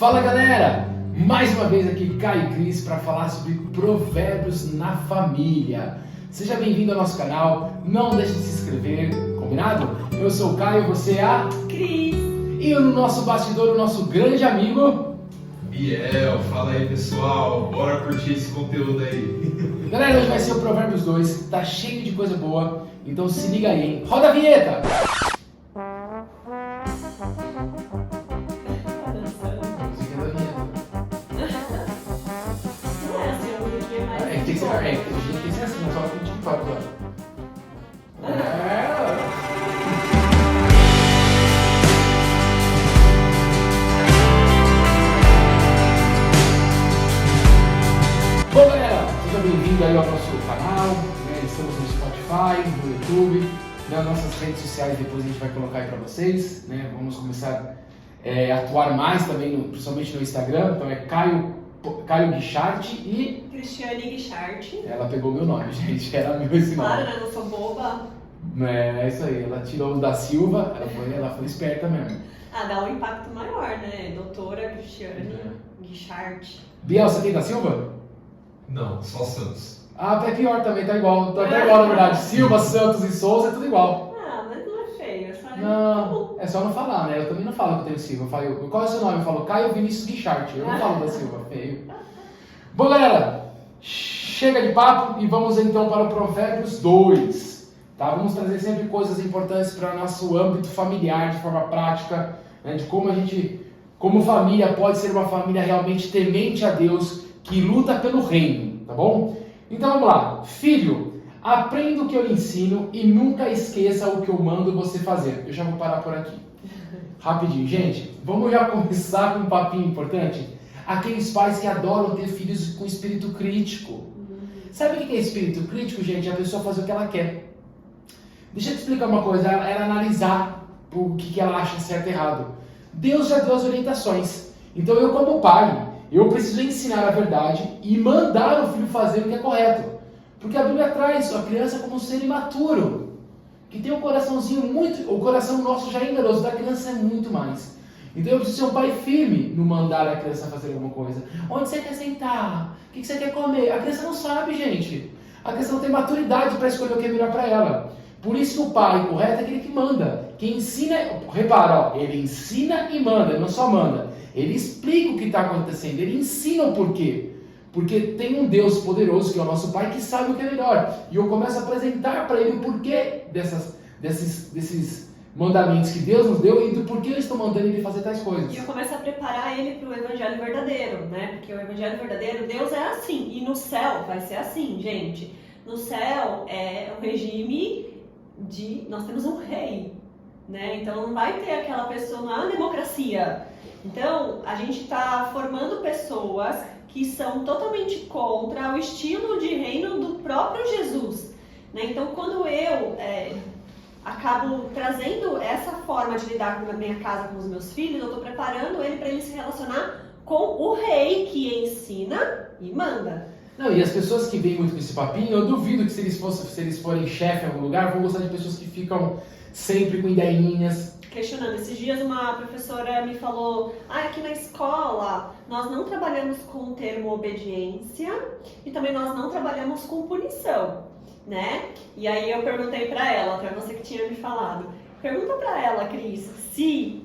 Fala galera, mais uma vez aqui Caio e Cris para falar sobre provérbios na família. Seja bem-vindo ao nosso canal, não deixe de se inscrever, combinado? Eu sou o Caio, você é a Cris. E no nosso bastidor, o nosso grande amigo Biel. Fala aí pessoal, bora curtir esse conteúdo aí. Galera, hoje vai ser o Provérbios 2, que tá cheio de coisa boa, então se liga aí, hein? Roda a vinheta! Tem que ser assim, só que a gente fala agora. Bom galera, seja bem-vindo aí ao nosso canal, né? Estamos no Spotify, no YouTube, nas nossas redes sociais, depois a gente vai colocar aí pra vocês, né? Vamos começar a atuar mais também, principalmente no Instagram, então é Caio Guichart e Cristiane Guichart. Ela pegou meu nome, gente, era meu esse nome. Claro, né? Não sou boba. É isso aí, ela tirou o da Silva, ela foi esperta mesmo. Ah, dá um impacto maior, né? Doutora Cristiane Guichart. Biel, você tem da Silva? Não, só Santos. Ah, é pior também, tá igual, até igual na verdade. Silva, Santos e Souza é tudo igual. Ah, mas não é feio, é só... Não, é só não falar, né? Eu também não falo que eu tenho Silva. Eu falo, qual é o seu nome? Eu falo Caio Vinícius Guichart. Eu não falo da Silva, feio. Bom, galera, chega de papo e vamos então para o Provérbios 2. Tá? Vamos trazer sempre coisas importantes para o nosso âmbito familiar, de forma prática, né? De como a gente, como família, pode ser uma família realmente temente a Deus, que luta pelo reino, tá bom? Então vamos lá. Filho, aprenda o que eu lhe ensino e nunca esqueça o que eu mando você fazer. Eu já vou parar por aqui. Rapidinho, gente. Vamos já começar com um papinho importante? Aqueles pais que adoram ter filhos com espírito crítico. Sabe o que é espírito crítico, gente? É a pessoa fazer o que ela quer. Deixa eu te explicar uma coisa. Ela analisar o que ela acha certo e errado. Deus já deu as orientações. Então eu, como pai, eu preciso ensinar a verdade e mandar o filho fazer o que é correto. Porque a Bíblia traz a criança como um ser imaturo, que tem um coraçãozinho muito... O coração nosso já é enganoso, da criança é muito mais. Então eu preciso ser um pai firme no mandar a criança fazer alguma coisa. Onde você quer sentar? O que você quer comer? A criança não sabe, gente. A criança não tem maturidade para escolher o que é melhor para ela. Por isso que o pai correto é aquele que manda. Quem ensina... Repara, ó, ele ensina e manda, ele não só manda. Ele explica o que está acontecendo, ele ensina o porquê. Porque tem um Deus poderoso, que é o nosso Pai, que sabe o que é melhor. E eu começo a apresentar para ele o porquê desses mandamentos que Deus nos deu e do porquê eu estou mandando ele fazer tais coisas. E eu começo a preparar ele para o Evangelho verdadeiro, né? Porque o Evangelho verdadeiro, Deus é assim. E no céu vai ser assim, gente. No céu é um regime de... Nós temos um rei, né? Então não vai ter aquela pessoa, não é uma democracia. Então, a gente está formando pessoas que são totalmente contra o estilo de reino do próprio Jesus, né? Então, quando eu acabo trazendo essa forma de lidar com a minha casa, com os meus filhos, eu estou preparando ele para ele se relacionar com o rei que ensina e manda. Não, e as pessoas que vêm muito com esse papinho, eu duvido que se eles forem chefe em algum lugar, vão gostar de pessoas que ficam sempre com ideinhas. Questionando. Esses dias uma professora me falou, aqui na escola nós não trabalhamos com o termo obediência e também nós não trabalhamos com punição, né? E aí eu perguntei pra ela, pra você que tinha me falado, pergunta pra ela, Cris, se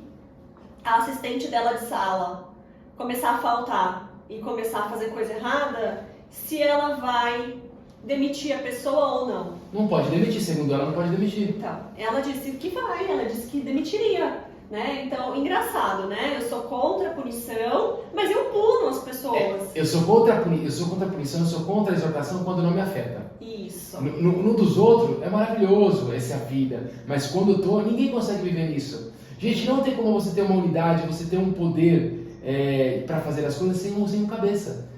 a assistente dela de sala começar a faltar e começar a fazer coisa errada, se ela vai demitir a pessoa ou não. Não pode demitir, segundo ela, não pode demitir. Então, ela disse que vai, ela disse que demitiria, né? Então, engraçado, né? Eu sou contra a punição, mas eu puno as pessoas. Eu sou contra a punição, eu sou contra a exortação quando não me afeta. Isso. No dos outros, é maravilhoso essa vida, mas quando eu tô, ninguém consegue viver nisso. Gente, não tem como você ter uma unidade, você ter um poder para fazer as coisas sem um cabeça.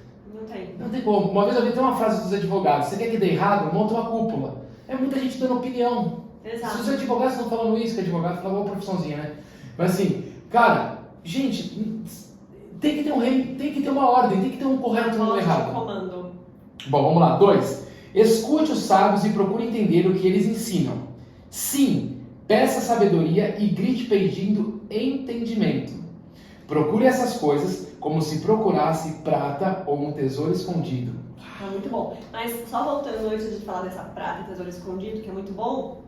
Não tem como. Uma vez eu vi até uma frase dos advogados: você quer que dê errado? Monta uma cúpula. É muita gente dando opinião. Exato. Se os advogados estão falando isso, que advogado fala uma profissãozinha, né? Mas assim, cara, gente, tem que ter um rei, tem que ter uma ordem, tem que ter um correto e um errado. Comando. Bom, vamos lá. 2. Escute os sábios e procure entender o que eles ensinam. Sim, peça sabedoria e grite pedindo entendimento. Procure essas coisas como se procurasse prata ou um tesouro escondido. Muito bom. Mas só voltando antes de falar dessa prata e tesouro escondido, que é muito bom,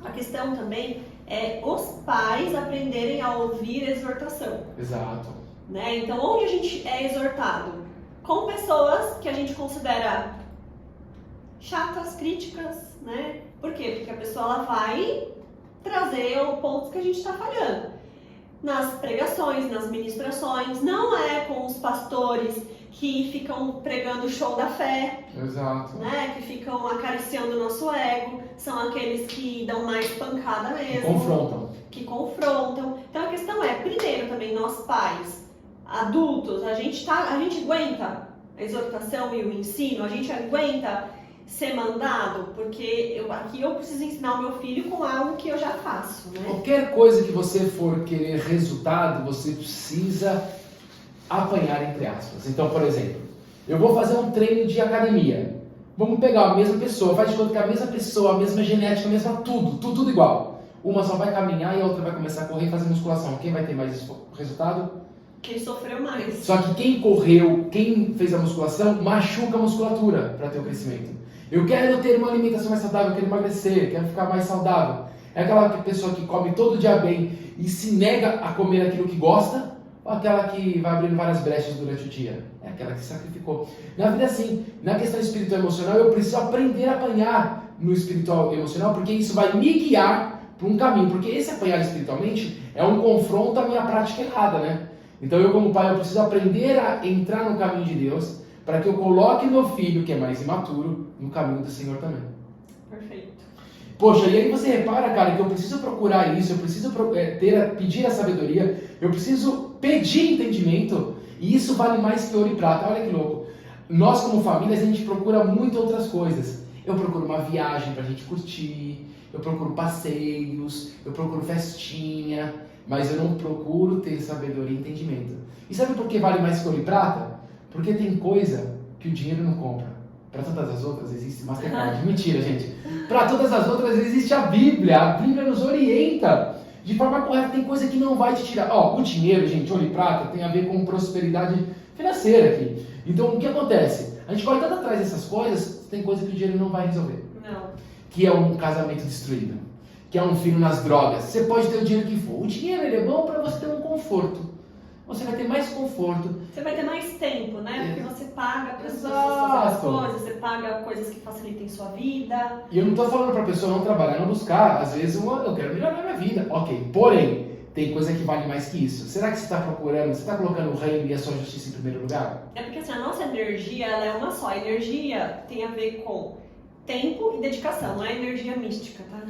a questão também é os pais aprenderem a ouvir exortação. Exato. Né? Então, onde a gente é exortado? Com pessoas que a gente considera chatas, críticas, né? Por quê? Porque a pessoa ela vai trazer pontos que a gente está falhando. Nas pregações, nas ministrações, não é com os pastores que ficam pregando o show da fé, Exato. né? Que ficam acariciando o nosso ego, são aqueles que dão mais pancada mesmo. Que confrontam. Então a questão é, primeiro também nós pais, adultos, a gente aguenta a exortação e o ensino, a gente aguenta ser mandado, porque aqui eu preciso ensinar o meu filho com algo que eu já faço, né? Qualquer coisa que você for querer resultado, você precisa apanhar, entre aspas. Então, por exemplo, eu vou fazer um treino de academia. Vamos pegar a mesma pessoa, faz de conta que a mesma pessoa, a mesma genética, a mesma tudo igual. Uma só vai caminhar e a outra vai começar a correr e fazer musculação. Quem vai ter mais resultado? Quem sofreu mais. Só que quem correu, quem fez a musculação, machuca a musculatura para ter o crescimento. Eu quero ter uma alimentação mais saudável, eu quero emagrecer, quero ficar mais saudável. É aquela pessoa que come todo dia bem e se nega a comer aquilo que gosta, ou aquela que vai abrindo várias brechas durante o dia? É aquela que se sacrificou. Na vida, assim, na questão espiritual e emocional, eu preciso aprender a apanhar no espiritual e emocional, porque isso vai me guiar para um caminho. Porque esse apanhar espiritualmente é um confronto à minha prática errada, né? Então eu, como pai, eu preciso aprender a entrar no caminho de Deus, para que eu coloque meu filho, que é mais imaturo, no caminho do Senhor também. Perfeito. Poxa, e aí você repara, cara, que eu preciso procurar isso, eu preciso pedir a sabedoria, eu preciso pedir entendimento, e isso vale mais que ouro e prata. Olha que louco. Nós, como família, a gente procura muito outras coisas. Eu procuro uma viagem pra gente curtir, eu procuro passeios, eu procuro festinha, mas eu não procuro ter sabedoria e entendimento. E sabe por que vale mais que ouro e prata? Porque tem coisa que o dinheiro não compra. Para todas as outras existe Mastercard. Mentira, gente. Para todas as outras existe a Bíblia. A Bíblia nos orienta de forma correta. Tem coisa que não vai te tirar. O dinheiro, gente, ouro e prata, tem a ver com prosperidade financeira aqui. Então, o que acontece? A gente corre tanto atrás dessas coisas, tem coisa que o dinheiro não vai resolver. Não. Que é um casamento destruído. Que é um filho nas drogas. Você pode ter o dinheiro que for. O dinheiro ele é bom para você ter um conforto. Você vai ter mais conforto. Você vai ter mais tempo, né? Porque você paga para as pessoas Exato. fazerem as coisas, você paga coisas que facilitem sua vida. E eu não estou falando para a pessoa não trabalhar, não buscar. Às vezes eu quero melhorar minha vida. Ok, porém, tem coisa que vale mais que isso. Será que você está procurando, você está colocando o reino e a sua justiça em primeiro lugar? É porque assim, a nossa energia ela é uma só. A energia tem a ver com tempo e dedicação, não é energia mística, tá?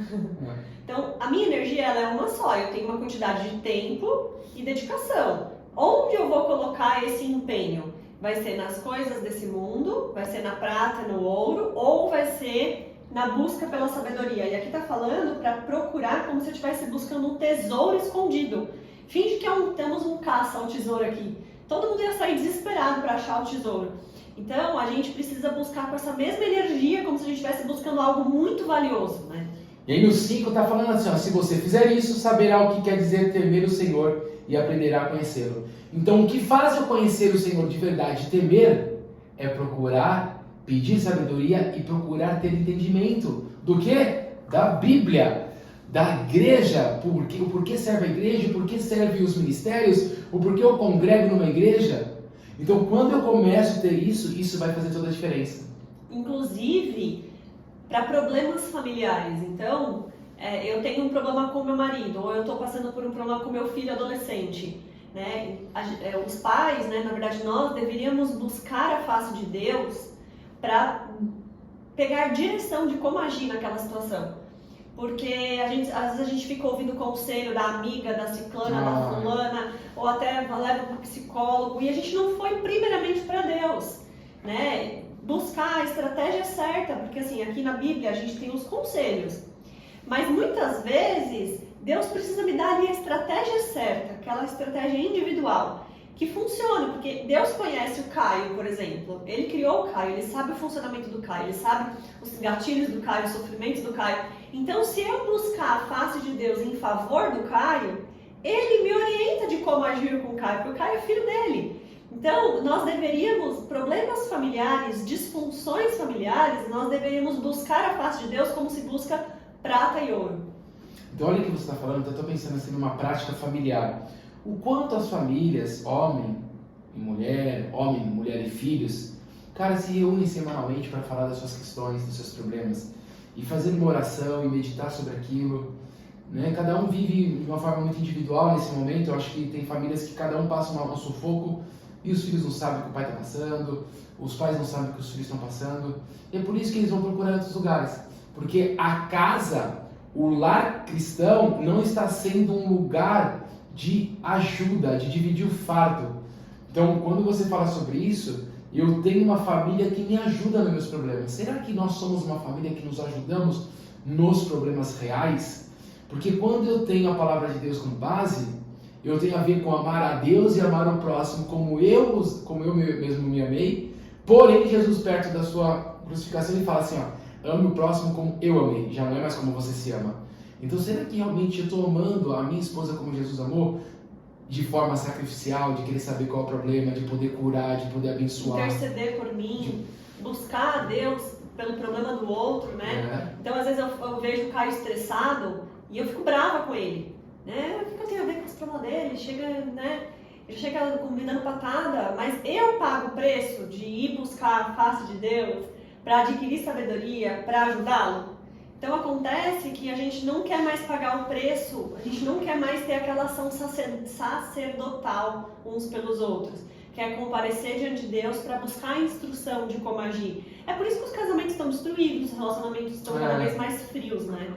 Então, a minha energia ela é uma só. Eu tenho uma quantidade de tempo e dedicação. Onde eu vou colocar esse empenho? Vai ser nas coisas desse mundo, vai ser na prata, no ouro, ou vai ser na busca pela sabedoria? E aqui está falando para procurar como se eu estivesse buscando um tesouro escondido. Finge que temos um caça ao tesouro aqui. Todo mundo ia sair desesperado para achar o tesouro. Então, a gente precisa buscar com essa mesma energia, como se a gente estivesse buscando algo muito valioso, né? E aí no 5 está falando assim, se você fizer isso, saberá o que quer dizer temer o Senhor e aprenderá a conhecê-lo. Então, o que faz eu conhecer o Senhor de verdade e temer é procurar, pedir sabedoria e procurar ter entendimento. Do quê? Da Bíblia, da igreja, o porquê serve a igreja, o porquê servem os ministérios, o porquê eu congrego numa igreja. Então, quando eu começo a ter isso, isso vai fazer toda a diferença. Inclusive, para problemas familiares. Então, eu tenho um problema com meu marido, ou eu estou passando por um problema com meu filho adolescente. Né? Os pais, né, na verdade, nós deveríamos buscar a face de Deus para pegar direção de como agir naquela situação. Porque às vezes a gente fica ouvindo o conselho da amiga, da ciclana, da fulana, ou até leva para o psicólogo, e a gente não foi primeiramente para Deus, né? Buscar a estratégia certa, porque assim, aqui na Bíblia a gente tem os conselhos, mas muitas vezes Deus precisa me dar ali a estratégia certa, aquela estratégia individual, que funcione, porque Deus conhece o Caio, por exemplo, ele criou o Caio, ele sabe o funcionamento do Caio, ele sabe os gatilhos do Caio, os sofrimentos do Caio. Então, se eu buscar a face de Deus em favor do Caio, ele me orienta de como agir com o Caio, porque o Caio é filho dele. Então, nós deveríamos, problemas familiares, disfunções familiares, nós deveríamos buscar a face de Deus como se busca prata e ouro. Então olha o que você está falando, eu estou pensando assim numa prática familiar. O quanto as famílias, homem e mulher e filhos, cara, se reúnem semanalmente para falar das suas questões, dos seus problemas, e fazer uma oração e meditar sobre aquilo, né? Cada um vive de uma forma muito individual nesse momento. Eu acho que tem famílias que cada um passa um sufoco e os filhos não sabem o que o pai está passando, os pais não sabem o que os filhos estão passando, e é por isso que eles vão procurar outros lugares, porque a casa, o lar cristão, não está sendo um lugar de ajuda, de dividir o fardo. Então, quando você fala sobre isso, eu tenho uma família que me ajuda nos meus problemas. Será que nós somos uma família que nos ajudamos nos problemas reais? Porque quando eu tenho a palavra de Deus como base, eu tenho a ver com amar a Deus e amar o próximo como eu mesmo me amei. Porém, Jesus, perto da sua crucificação, ele fala assim, ó, ame o próximo como eu amei, já não é mais como você se ama. Então, será que realmente eu estou amando a minha esposa como Jesus amou? De forma sacrificial, de querer saber qual é o problema, de poder curar, de poder abençoar. Interceder por mim, buscar a Deus pelo problema do outro, né? Então, às vezes eu vejo o Caio estressado e eu fico brava com ele. Né? O que eu tenho a ver com os problemas dele? Ele chega me dando patada, mas eu pago o preço de ir buscar a face de Deus para adquirir sabedoria, para ajudá-lo. Então acontece que a gente não quer mais pagar o preço, a gente não quer mais ter aquela ação sacerdotal uns pelos outros. Quer comparecer diante de Deus para buscar a instrução de como agir. É por isso que os casamentos estão destruídos, os relacionamentos estão cada vez mais frios, né?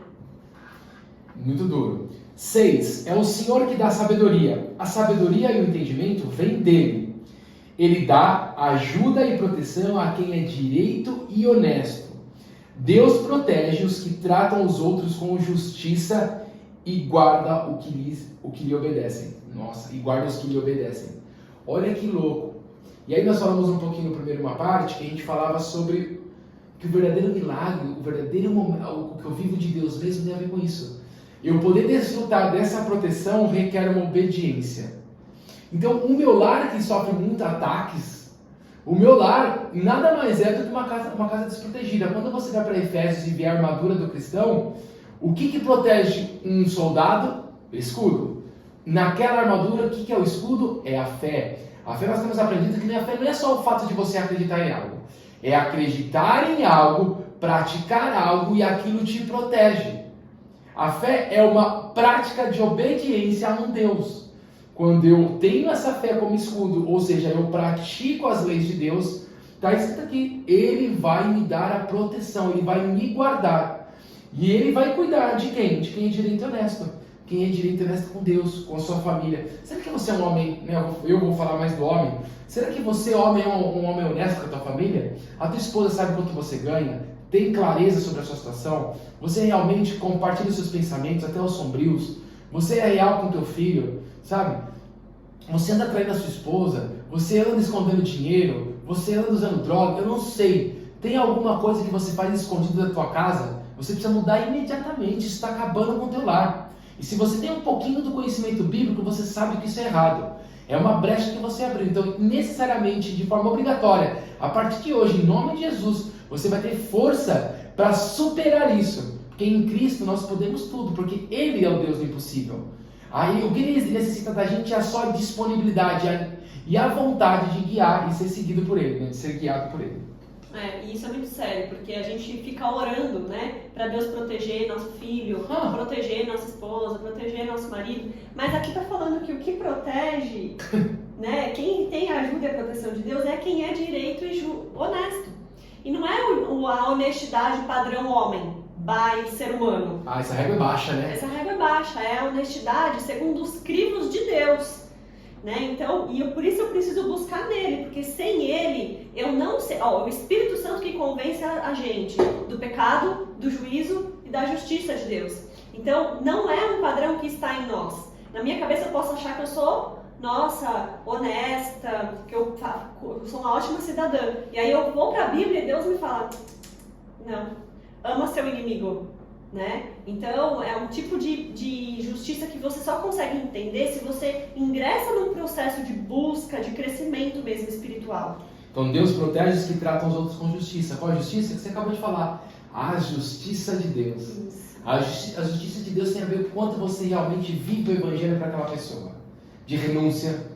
Muito duro. 6. É o Senhor que dá sabedoria. A sabedoria e o entendimento vêm dele. Ele dá ajuda e proteção a quem é direito e honesto. Deus protege os que tratam os outros com justiça e guarda o que lhe obedecem. Nossa, e guarda os que lhe obedecem. Olha que louco. E aí nós falamos um pouquinho no primeiro uma parte, que a gente falava sobre que o verdadeiro milagre, o verdadeiro momento, o que eu vivo de Deus mesmo tem a ver com isso. Eu poder desfrutar dessa proteção requer uma obediência. Então, o meu lar que sofre muitos ataques, o meu lar nada mais é do que uma casa desprotegida. Quando você vai para Efésios e vê a armadura do cristão, o que protege um soldado? O escudo. Naquela armadura, o que é o escudo? É a fé. A fé, nós temos aprendido que a fé não é só o fato de você acreditar em algo. É acreditar em algo, praticar algo e aquilo te protege. A fé é uma prática de obediência a um Deus. Quando eu tenho essa fé como escudo, ou seja, eu pratico as leis de Deus, está escrito aqui, Ele vai me dar a proteção, Ele vai me guardar. E Ele vai cuidar de quem? De quem é direito e honesto. Quem é direito e honesto com Deus, com a sua família. Será que você é um homem, né? Eu vou falar mais do homem. Será que você, homem, é um homem honesto com a tua família? A tua esposa sabe quanto você ganha? Tem clareza sobre a sua situação? Você realmente compartilha os seus pensamentos, até os sombrios? Você é real com teu filho, sabe? Você anda traindo a sua esposa? Você anda escondendo dinheiro? Você anda usando droga? Eu não sei. Tem alguma coisa que você faz escondido da tua casa? Você precisa mudar imediatamente. Isso está acabando com o teu lar. E se você tem um pouquinho do conhecimento bíblico, você sabe que isso é errado. É uma brecha que você abriu. Então, necessariamente, de forma obrigatória, a partir de hoje, em nome de Jesus, você vai ter força para superar isso. Porque em Cristo nós podemos tudo, porque Ele é o Deus do impossível. Aí o que Ele necessita da gente é só a disponibilidade e a vontade de guiar e ser seguido por Ele, né? De ser guiado por Ele. E isso é muito sério, porque a gente fica orando, né, para Deus proteger nosso filho, proteger nossa esposa, proteger nosso marido, mas aqui está falando que o que protege, né, quem tem a ajuda e a proteção de Deus é quem é direito e honesto. E não é a honestidade padrão homem, by ser humano. Essa régua é baixa, né? Essa régua é baixa, é a honestidade segundo os crivos de Deus. Né? Então, por isso eu preciso buscar nele, porque sem ele, eu não sei. O Espírito Santo que convence a gente do pecado, do juízo e da justiça de Deus. Então, não é um padrão que está em nós. Na minha cabeça, eu posso achar que eu sou, honesta, que eu sou uma ótima cidadã. E aí eu vou para a Bíblia e Deus me fala: não, ama seu inimigo. né? Então, é um tipo de justiça que você só consegue entender se você ingressa num processo de busca, de crescimento mesmo espiritual. Então Deus protege os que tratam os outros com justiça. Qual a justiça? Que você acabou de falar. A justiça de Deus. Isso. A justiça de Deus tem a ver com o quanto você realmente vive o evangelho para aquela pessoa. De renúncia,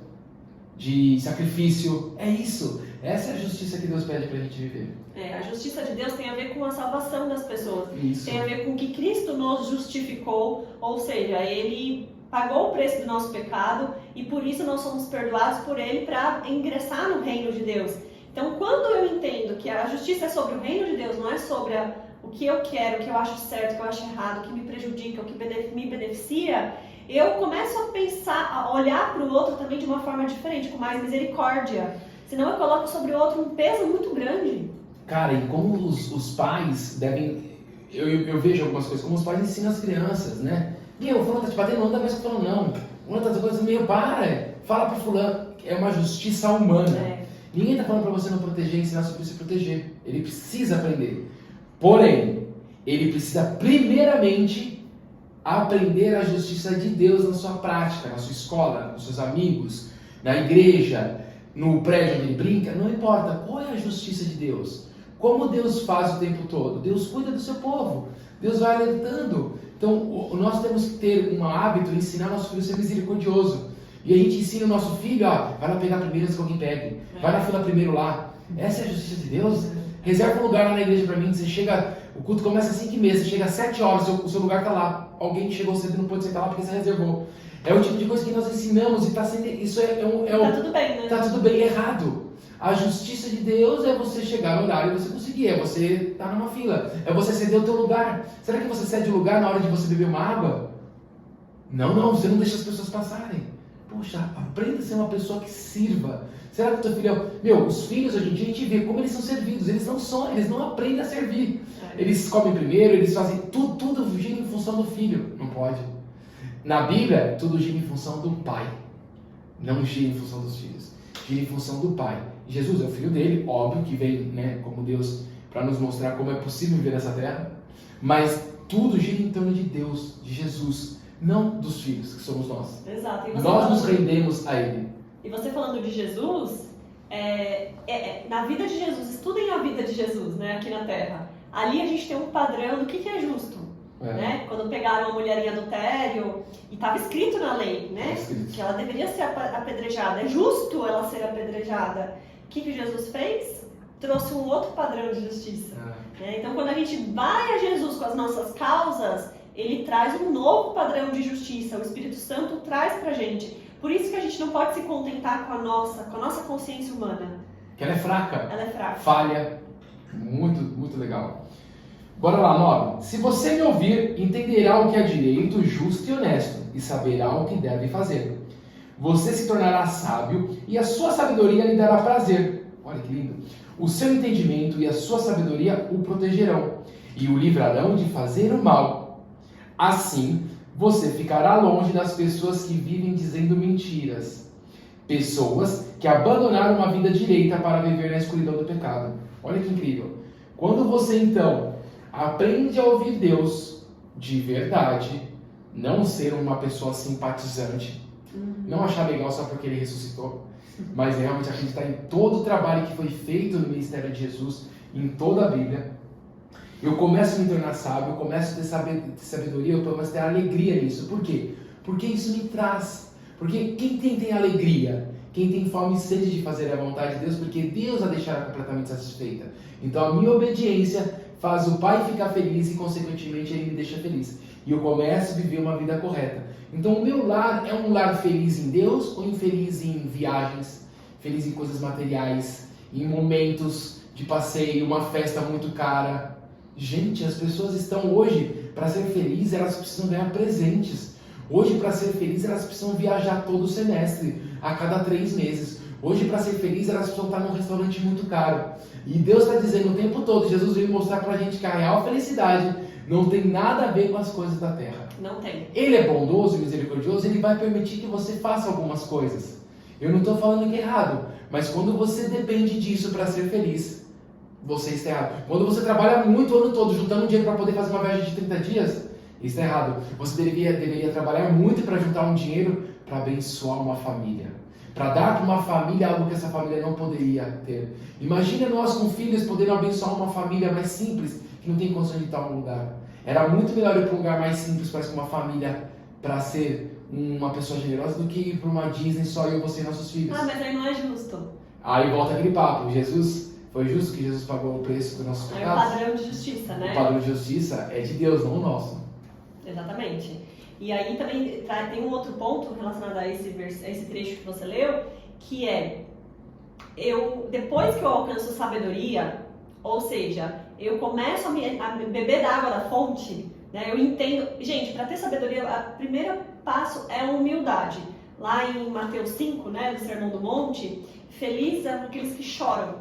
de sacrifício. É isso. Essa é a justiça que Deus pede para a gente viver. A justiça de Deus tem a ver com a salvação das pessoas. Isso. Tem a ver com que Cristo nos justificou, ou seja, Ele pagou o preço do nosso pecado e por isso nós somos perdoados por Ele para ingressar no reino de Deus. Então, quando eu entendo que a justiça é sobre o reino de Deus, não é sobre o que eu quero, o que eu acho certo, o que eu acho errado, o que me prejudica, o que me beneficia, eu começo a pensar, a olhar para o outro também de uma forma diferente, com mais misericórdia. Senão eu coloco sobre o outro um peso muito grande. Cara, e como os pais devem... Eu vejo algumas coisas, como os pais ensinam as crianças, né? Meu, fulano tá te batendo, não dá mais que fulano não. Fulano tá te batendo, meu, para, fala pro fulano. É uma justiça humana. Ninguém tá falando pra você não proteger, ensinar sobre se proteger. Ele precisa aprender. Porém, ele precisa primeiramente aprender a justiça de Deus na sua prática, na sua escola, com seus amigos, na igreja, no prédio onde ele brinca. Não importa, qual é a justiça de Deus? Como Deus faz o tempo todo? Deus cuida do seu povo. Deus vai alertando. Então, nós temos que ter um hábito de ensinar nosso filho a ser misericordioso. E a gente ensina o nosso filho, vai lá pegar primeiro antes que alguém pegue. Vai na fila primeiro lá. Essa é a justiça de Deus? Reserva um lugar lá na igreja pra mim. Você chega, o culto começa às 5h30, você chega às 7 horas, o seu lugar tá lá. Alguém chegou cedo e não pode sentar lá porque você reservou. É o tipo de coisa que nós ensinamos e tá sendo, isso Tá tudo bem, né? Tá tudo bem, errado. A justiça de Deus é você chegar no horário e você conseguir, é você estar numa fila, é você ceder o teu lugar. Será que você cede o lugar na hora de você beber uma água? Não, você não deixa as pessoas passarem. Poxa, aprenda a ser uma pessoa que sirva. Será que o teu filho... os filhos hoje em dia a gente vê como eles são servidos, eles não aprendem a servir. Eles comem primeiro, eles fazem tudo gira em função do filho. Não pode. Na Bíblia, tudo gira em função do pai. Não gira em função dos filhos. Gira em função do pai. Jesus é o filho dele, óbvio que veio, né, como Deus, para nos mostrar como é possível viver nessa terra. Mas tudo gira em torno de Deus, de Jesus, não dos filhos, que somos nós. Exato. Nós nos rendemos a Ele. E você falando de Jesus, na vida de Jesus, estudem a vida de Jesus, né, aqui na Terra. Ali a gente tem um padrão do que é justo. Né? Quando pegaram a mulher em adultério, e estava escrito na lei, né? Que ela deveria ser apedrejada. É justo ela ser apedrejada. O que Jesus fez? Trouxe um outro padrão de justiça. Né? Então, quando a gente vai a Jesus com as nossas causas, Ele traz um novo padrão de justiça. O Espírito Santo traz pra gente. Por isso que a gente não pode se contentar com a nossa consciência humana. Que ela é fraca. Ela é fraca. Falha. Muito, muito legal. Bora lá, 9. Se você me ouvir, entenderá o que é direito, justo e honesto, e saberá o que deve fazer. Você se tornará sábio, e a sua sabedoria lhe dará prazer. Olha que lindo. O seu entendimento e a sua sabedoria o protegerão, e o livrarão de fazer o mal. Assim, você ficará longe das pessoas que vivem dizendo mentiras. Pessoas que abandonaram uma vida direita para viver na escuridão do pecado. Olha que incrível. Quando você, então, aprende a ouvir Deus de verdade, não ser uma pessoa simpatizante, não achar legal só porque Ele ressuscitou, mas realmente acreditar em todo o trabalho que foi feito no ministério de Jesus, em toda a Bíblia, eu começo a me tornar sábio, eu começo a ter sabedoria, eu começo a ter alegria nisso. Por quê? Porque isso me traz. Porque quem tem alegria, quem tem fome e sede de fazer a vontade de Deus, porque Deus a deixará completamente satisfeita. Então a minha obediência faz o Pai ficar feliz e, consequentemente, Ele me deixa feliz. E eu começo a viver uma vida correta. Então o meu lar é um lar feliz em Deus ou infeliz em viagens, feliz em coisas materiais, em momentos de passeio, uma festa muito cara? Gente, as pessoas estão hoje, para ser felizes, elas precisam ganhar presentes. Hoje, para ser feliz, elas precisam viajar todo o semestre, a cada 3 meses. Hoje, para ser feliz, elas precisam estar num restaurante muito caro. E Deus está dizendo o tempo todo, Jesus veio mostrar para a gente que a real felicidade não tem nada a ver com as coisas da terra. Não tem. Ele é bondoso e misericordioso, Ele vai permitir que você faça algumas coisas. Eu não estou falando que é errado, mas quando você depende disso para ser feliz, você está errado. Quando você trabalha muito o ano todo, juntando dinheiro para poder fazer uma viagem de 30 dias, isso está errado. Você deveria trabalhar muito para juntar um dinheiro para abençoar uma família. Para dar para uma família algo que essa família não poderia ter. Imagina nós com filhos podendo abençoar uma família mais simples, que não tem condições de estar em um lugar. Era muito melhor ir para um lugar mais simples, parece que uma família, para ser uma pessoa generosa, do que ir para uma Disney só eu, você e nossos filhos. Ah, mas aí não é justo. Aí volta aquele papo, foi justo que Jesus pagou o preço por nossos É o pecados? padrão de justiça, né? O padrão de justiça é de Deus, não o nosso. Exatamente. E aí também tem um outro ponto relacionado a esse trecho que você leu, que é, depois que eu alcanço sabedoria, ou seja, eu começo a beber da água da fonte, né, eu entendo. Gente, para ter sabedoria, o primeiro passo é a humildade. Lá em Mateus 5, né, do Sermão do Monte, felizes são aqueles que choram,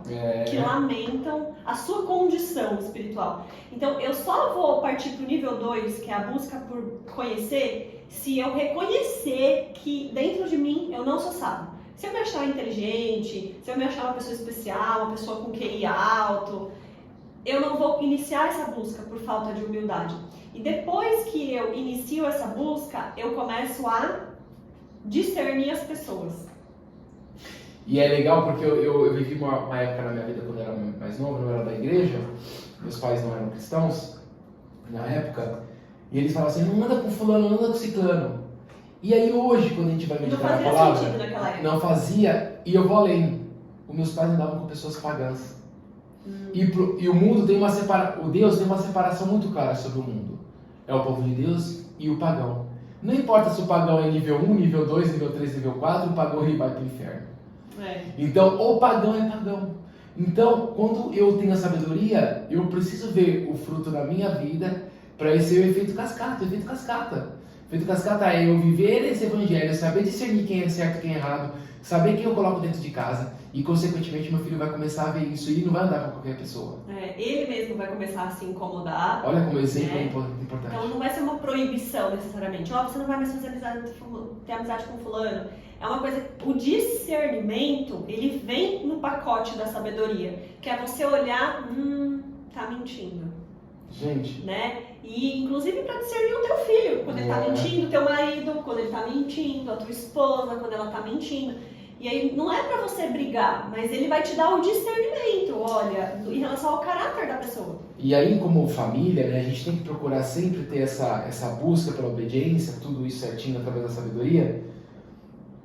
que lamentam a sua condição espiritual. Então, eu só vou partir para o nível 2, que é a busca por conhecer, se eu reconhecer que dentro de mim eu não sou sábio. Se eu me achar inteligente, se eu me achar uma pessoa especial, uma pessoa com QI alto, eu não vou iniciar essa busca por falta de humildade. E depois que eu inicio essa busca, eu começo a discernir as pessoas. E é legal porque eu vivi uma época na minha vida quando eu era mais novo, não era da igreja, meus pais não eram cristãos na época, e eles falavam assim, não anda com fulano, não anda com ciclano. E aí hoje, quando a gente vai meditar na palavra, não fazia sentido naquela época. Não fazia, e eu vou além. Os meus pais andavam com pessoas pagãs. E o mundo tem o Deus tem uma separação muito clara sobre o mundo. É o povo de Deus e o pagão. Não importa se o pagão é nível 1, nível 2, nível 3, nível 4, o pagão ele vai para o inferno. Então, o pagão é pagão. Então, quando eu tenho a sabedoria, eu preciso ver o fruto da minha vida para esse ser o efeito cascata. O efeito cascata é eu viver esse evangelho, saber discernir quem é certo e quem é errado, saber quem eu coloco dentro de casa e, consequentemente, meu filho vai começar a ver isso e não vai andar com qualquer pessoa. Ele mesmo vai começar a se incomodar. Olha como exemplo é importante. Então, não vai ser uma proibição necessariamente. Você não vai mais ter amizade com fulano. É uma coisa, o discernimento, ele vem no pacote da sabedoria, que é você olhar, tá mentindo. Gente. Né? E inclusive para discernir o teu filho, quando ele tá mentindo, teu marido, quando ele tá mentindo, a tua esposa, quando ela tá mentindo. E aí não é para você brigar, mas ele vai te dar o discernimento, olha, em relação ao caráter da pessoa. E aí, como família, né, a gente tem que procurar sempre ter essa busca pela obediência, tudo isso certinho através da sabedoria,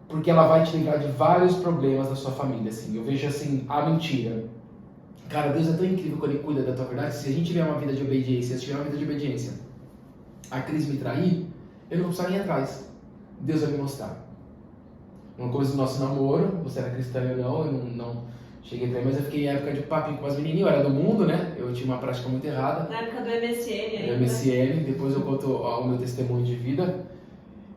porque ela vai te livrar de vários problemas da sua família. Assim. Eu vejo assim, a mentira. Cara, Deus é tão incrível quando Ele cuida da tua verdade. Se a gente tiver uma vida de obediência, se tiver uma vida de obediência, a Cris me trair, eu não vou precisar ir atrás. Deus vai me mostrar. Uma coisa do nosso namoro, você era cristã ou não, eu não cheguei a trair, mas eu fiquei em época de papinho com as menininhas, eu era do mundo, né? Eu tinha uma prática muito errada. Na época do MSN ainda. Do MSN, depois eu conto o meu testemunho de vida.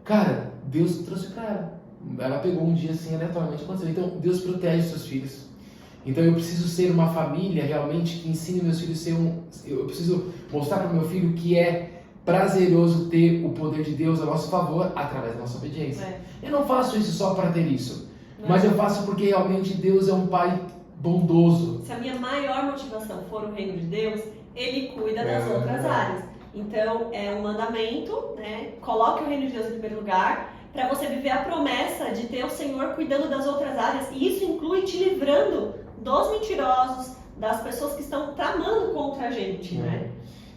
Cara, Deus trouxe pra ela. Ela pegou um dia assim, aleatoriamente, aconteceu. Então, Deus protege seus filhos. Então, eu preciso ser uma família realmente que ensine meus filhos a ser eu preciso mostrar para o meu filho que é prazeroso ter o poder de Deus a nosso favor através da nossa obediência. Eu não faço isso só para ter isso, mas eu faço porque realmente Deus é um pai bondoso. Se a minha maior motivação for o reino de Deus, Ele cuida das outras áreas. Então, é um mandamento, né? Coloque o reino de Deus em primeiro lugar, para você viver a promessa de ter o Senhor cuidando das outras áreas. E isso inclui te livrando dos mentirosos, das pessoas que estão tramando contra a gente, né?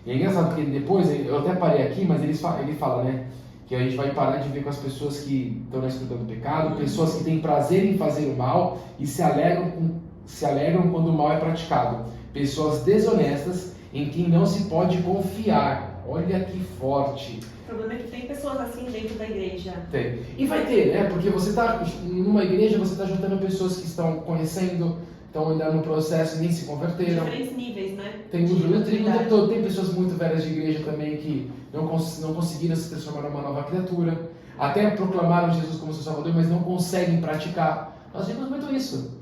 E é engraçado porque depois, eu até parei aqui, mas ele fala, né? Que a gente vai parar de ver com as pessoas que estão na escuta do pecado, pessoas que têm prazer em fazer o mal e se alegram quando o mal é praticado. Pessoas desonestas em quem não se pode confiar. Olha que forte. O problema é que tem pessoas assim dentro da igreja. Tem. E vai ter, né? Porque você está numa igreja, você está juntando pessoas que estão conhecendo, estão ainda no processo e nem se converteram. Diferentes níveis, né? Tem o joio trigo o tempo todo. Tem pessoas muito velhas de igreja também que não conseguiram se transformar numa nova criatura. Até proclamaram Jesus como seu Salvador, mas não conseguem praticar. Nós vemos muito isso.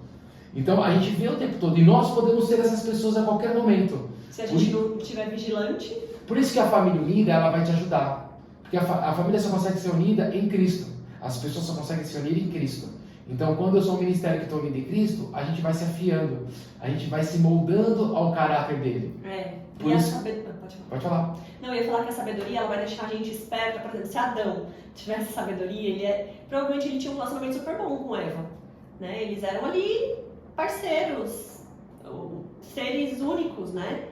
Então a gente vê o tempo todo. E nós podemos ser essas pessoas a qualquer momento. Se a gente não estiver vigilante. Por isso que a família unida, ela vai te ajudar. Porque a família só consegue ser unida em Cristo. As pessoas só conseguem se unir em Cristo. Então, quando eu sou um ministério que estou vindo em Cristo, a gente vai se afiando, a gente vai se moldando ao caráter dele. E a sabedoria... Pode falar. Não, eu ia falar que a sabedoria ela vai deixar a gente esperta. Por exemplo, se Adão tivesse sabedoria, provavelmente ele tinha um relacionamento super bom com Eva. Né? Eles eram ali parceiros, seres únicos, né?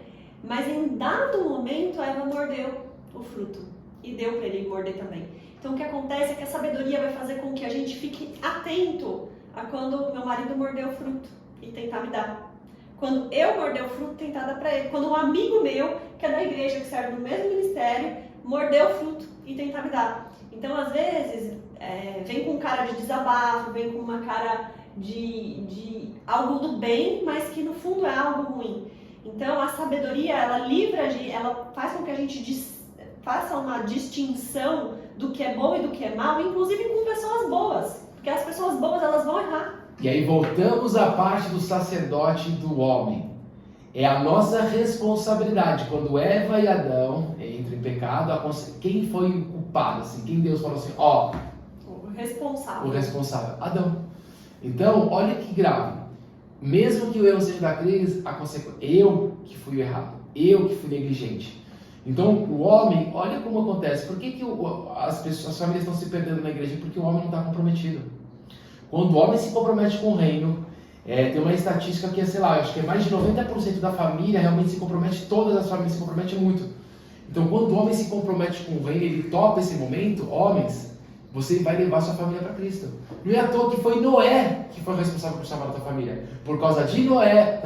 Mas em dado momento a Eva mordeu o fruto e deu para ele morder também. Então o que acontece é que a sabedoria vai fazer com que a gente fique atento a quando meu marido mordeu o fruto e tentar me dar. Quando eu morder o fruto, tentar dar para ele. Quando um amigo meu, que é da igreja, que serve no mesmo ministério, mordeu o fruto e tentar me dar. Então, às vezes, vem com cara de desabafo, vem com uma cara de algo do bem, mas que no fundo é algo ruim. Então, a sabedoria, ela faz com que a gente faça uma distinção do que é bom e do que é mal, inclusive com pessoas boas. Porque as pessoas boas, elas vão errar. E aí voltamos à parte do sacerdote e do homem. É a nossa responsabilidade. Quando Eva e Adão entram em pecado, quem foi o culpado? Assim? Quem Deus falou assim, o responsável. O responsável, Adão. Então, olha que grave. Mesmo que o erro seja da crise, a consequência, eu que fui errado, eu que fui negligente. Então, o homem, olha como acontece. Por que as famílias estão se perdendo na igreja? Porque o homem não está comprometido. Quando o homem se compromete com o reino, tem uma estatística que é, sei lá, acho que é mais de 90% da família realmente se compromete, todas as famílias se comprometem muito. Então, quando o homem se compromete com o reino, ele topa esse momento, homens, você vai levar sua família para Cristo. Não é à toa que foi Noé que foi responsável por salvar a tua família. Por causa de Noé,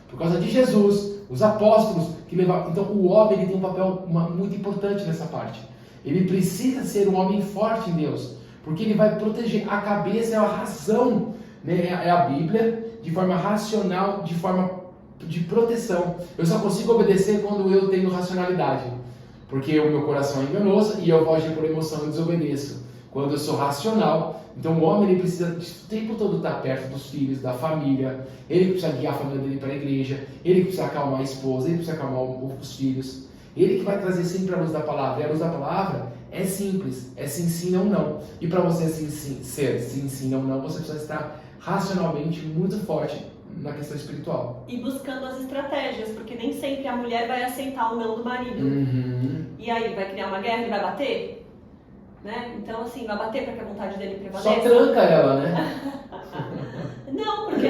por causa de Jesus, os apóstolos que levaram. Então, o homem ele tem um papel muito importante nessa parte. Ele precisa ser um homem forte em Deus. Porque ele vai proteger a cabeça, é a razão, né? É a Bíblia, de forma racional, de forma de proteção. Eu só consigo obedecer quando eu tenho racionalidade. Porque o meu coração é enganoso e eu vou agir por emoção e desobedeço. Quando eu sou racional, então o homem ele precisa o tempo todo estar perto dos filhos, da família, ele precisa guiar a família dele para a igreja, ele precisa acalmar a esposa, ele precisa acalmar os filhos. Ele que vai trazer sempre a luz da palavra. E a luz da palavra é simples, é sim, não, não. E para você ser sim, não, não, você precisa estar racionalmente muito forte na questão espiritual. E buscando as estratégias, porque nem sempre a mulher vai aceitar o não do marido. E aí, vai criar uma guerra e vai bater? Né? Então, assim, vai bater para que a vontade dele prevaleça. Só tranca ela, né? Não, porque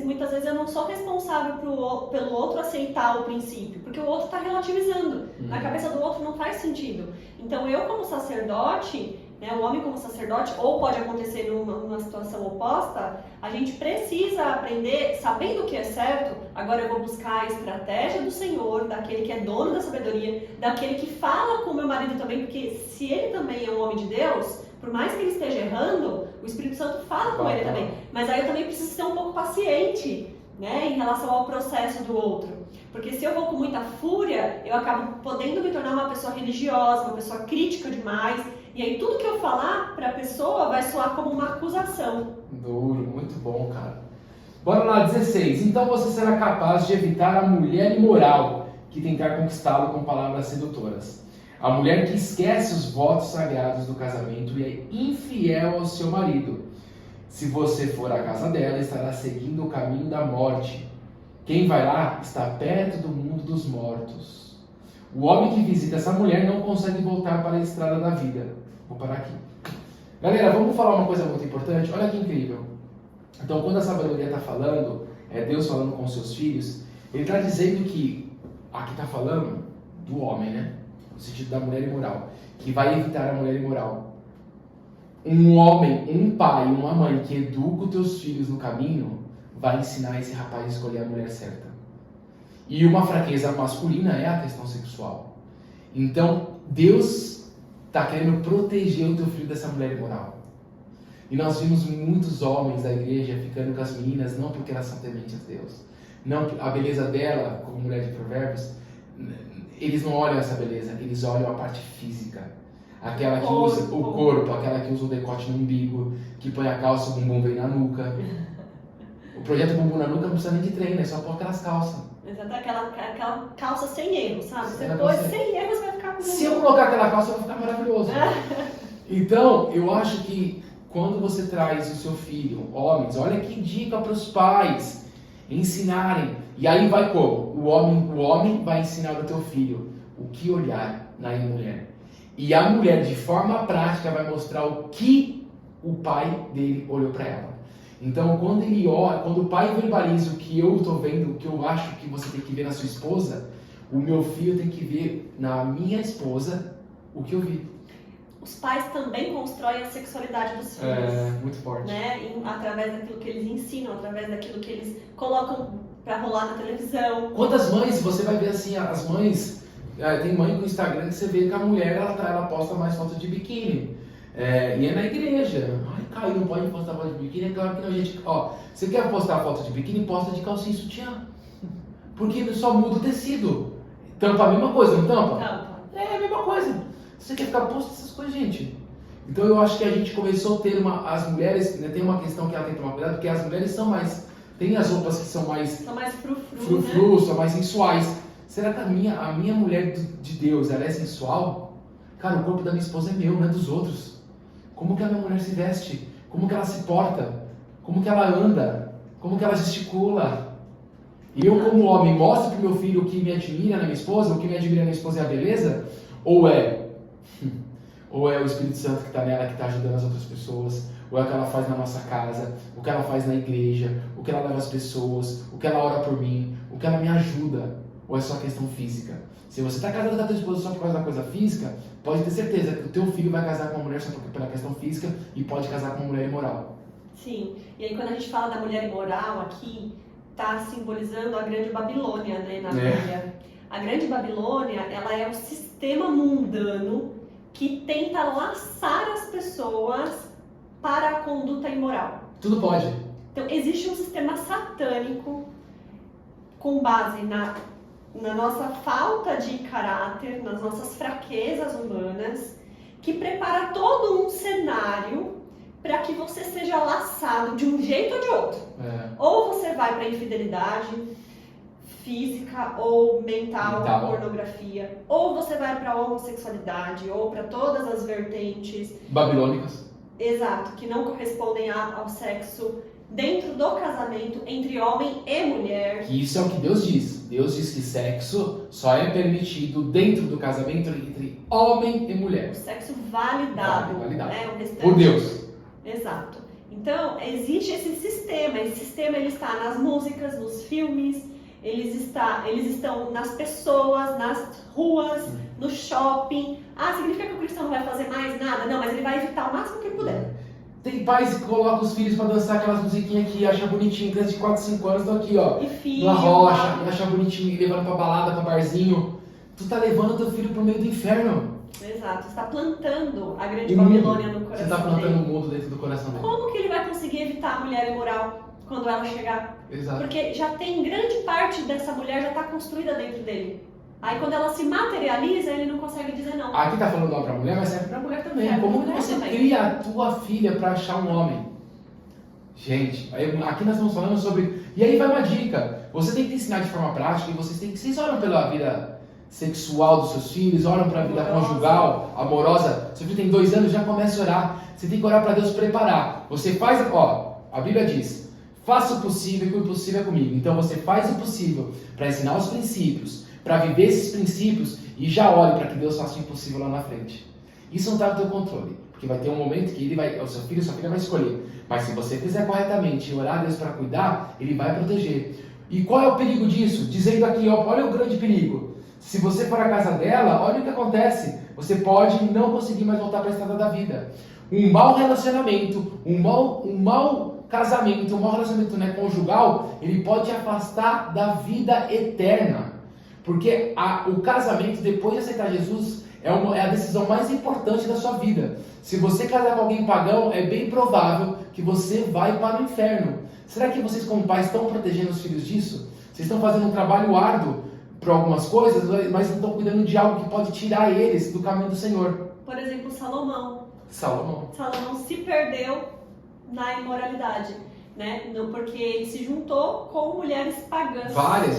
muitas vezes eu não sou responsável pelo outro aceitar o princípio, porque o outro está relativizando. Na cabeça do outro não faz sentido. Então eu como sacerdote, né, o homem como sacerdote, ou pode acontecer numa situação oposta, a gente precisa aprender, sabendo o que é certo, agora eu vou buscar a estratégia do Senhor, daquele que é dono da sabedoria, daquele que fala com o meu marido também, porque se ele também é um homem de Deus, por mais que ele esteja errando, o Espírito Santo fala com ele também. Mas aí eu também preciso ser um pouco paciente, né, em relação ao processo do outro. Porque se eu vou com muita fúria, eu acabo podendo me tornar uma pessoa religiosa, uma pessoa crítica demais. E aí tudo que eu falar para a pessoa vai soar como uma acusação. Duro, muito bom, cara. Bora lá, 16. Então você será capaz de evitar a mulher imoral que tentar conquistá-lo com palavras sedutoras. A mulher que esquece os votos sagrados do casamento e é infiel ao seu marido. Se você for à casa dela, estará seguindo o caminho da morte. Quem vai lá está perto do mundo dos mortos. O homem que visita essa mulher não consegue voltar para a estrada da vida. Vou parar aqui. Galera, vamos falar uma coisa muito importante. Olha que incrível. Então, quando a sabedoria está falando, Deus falando com seus filhos, ele está dizendo que, aqui está falando do homem, né? No sentido da mulher imoral, que vai evitar a mulher imoral. Um homem, um pai, uma mãe que educa os teus filhos no caminho, vai ensinar esse rapaz a escolher a mulher certa. E uma fraqueza masculina é a questão sexual. Então, Deus está querendo proteger o teu filho dessa mulher imoral. E nós vimos muitos homens da igreja ficando com as meninas, não porque elas são tementes a Deus. Não, a beleza dela, como mulher de Provérbios, eles não olham essa beleza, eles olham a parte física. Aquela que usa o corpo, aquela que usa o decote no umbigo, que põe a calça, o bumbum vem na nuca. O projeto bumbum na nuca não precisa nem de treino, é só pôr aquelas calças. Exato, aquela calça sem erro, sabe? Você pôs sem erro, você vai ficar com... Se eu colocar aquela calça, vai ficar maravilhoso. Então, eu acho que quando você traz o seu filho, homens, olha que dica para os pais ensinarem. E aí vai como? O homem vai ensinar ao teu filho o que olhar na mulher. E a mulher, de forma prática, vai mostrar o que o pai dele olhou para ela. Então, quando ele olha, quando o pai verbaliza o que eu estou vendo, o que eu acho que você tem que ver na sua esposa, o meu filho tem que ver na minha esposa o que eu vi. Os pais também constroem a sexualidade dos filhos. É, muito forte. Né? Através daquilo que eles ensinam, através daquilo que eles colocam pra rolar na televisão. Quantas mães, você vai ver assim, as mães, tem mãe no Instagram que você vê que a mulher, ela posta mais fotos de biquíni. E é na igreja. Ai, Caio, não pode postar foto de biquíni, é claro que não, gente. Ó, você quer postar foto de biquíni, posta de calcinha e sutiã. Porque só muda o tecido. Tampa a mesma coisa, não tampa? Tampa. É a mesma coisa. Você quer ficar posto essas coisas, gente? Então eu acho que a gente começou a ter as mulheres, né, tem uma questão que ela tem que tomar cuidado, porque as mulheres são mais, tem as roupas que são mais São mais frufru, né? são mais sensuais. Será que a minha mulher de Deus, ela é sensual? Cara, o corpo da minha esposa é meu, não é dos outros. Como que a minha mulher se veste? Como que ela se porta? Como que ela anda? Como que ela gesticula? E eu, como homem, mostro pro meu filho o que me admira na minha esposa, o que me admira na minha esposa é a beleza? Ou é o Espírito Santo que está nela, que está ajudando as outras pessoas? Ou é o que ela faz na nossa casa? O que ela faz na igreja? O que ela leva as pessoas? O que ela ora por mim? O que ela me ajuda? Ou é só questão física? Se você está casado com a tua esposa só por causa da coisa física, pode ter certeza que o teu filho vai casar com uma mulher só pela questão física e pode casar com uma mulher imoral. Sim, e aí quando a gente fala da mulher imoral aqui, está simbolizando a grande Babilônia, né, na Bíblia. A grande Babilônia, ela é o sistema mundano que tenta laçar as pessoas para a conduta imoral. Tudo pode. Então, existe um sistema satânico com base na nossa falta de caráter, nas nossas fraquezas humanas, que prepara todo um cenário para que você seja laçado de um jeito ou de outro. Ou você vai para a infidelidade física ou mental, pornografia, ou você vai para a homossexualidade, ou para todas as vertentes babilônicas. Exato, que não correspondem ao sexo dentro do casamento entre homem e mulher. Isso é o que Deus diz. Deus diz que sexo só é permitido dentro do casamento entre homem e mulher. O sexo validado. Né? Por Deus. Exato. Então, existe esse sistema. Esse sistema ele está nas músicas, nos filmes, eles estão nas pessoas, nas ruas, no shopping. Ah, significa que o cristão não vai fazer mais nada? Não, mas ele vai evitar o máximo que puder. Tem pais que colocam os filhos pra dançar aquelas musiquinhas que acha bonitinho, crianças de 4, 5 anos estão aqui, ó. E filho, na rocha, e acha bonitinho, levando pra balada, pra barzinho. Tu tá levando teu filho pro meio do inferno. Exato, você está plantando a grande Babilônia no coração dele. Você está plantando o mundo dentro do coração dele. Como que ele vai conseguir evitar a mulher imoral quando ela chegar? Exato. Porque já tem grande parte dessa mulher já está construída dentro dele. Aí quando ela se materializa, ele não consegue dizer não. Aqui tá falando não pra mulher, mas serve pra mulher também. Como que você também cria a tua filha pra achar um homem? Gente, aqui nós estamos falando sobre... E aí vai uma dica. Você tem que ensinar de forma prática e vocês oram pela vida sexual dos seus filhos, oram para a vida conjugal, amorosa. Seu filho tem 2 anos, já começa a orar. Você tem que orar para Deus preparar. Você faz, a Bíblia diz, faça o possível que o impossível é comigo. Então você faz o possível para ensinar os princípios, para viver esses princípios e já olhe para que Deus faça o impossível lá na frente. Isso não está no teu controle, porque vai ter um momento que o seu filho, sua filha vai escolher. Mas se você fizer corretamente e orar a Deus para cuidar, Ele vai proteger. E qual é o perigo disso? Dizendo aqui, olha o grande perigo. Se você for à casa dela, olha o que acontece. Você pode não conseguir mais voltar para a estrada da vida. Um mau relacionamento, um mau casamento, um mau relacionamento conjugal, ele pode te afastar da vida eterna. Porque o casamento, depois de aceitar Jesus, é a decisão mais importante da sua vida. Se você casar com alguém pagão, é bem provável que você vai para o inferno. Será que vocês como pais estão protegendo os filhos disso? Vocês estão fazendo um trabalho árduo para algumas coisas, mas não estão cuidando de algo que pode tirar eles do caminho do Senhor. Por exemplo, Salomão se perdeu na imoralidade, né? Porque ele se juntou com mulheres pagãs.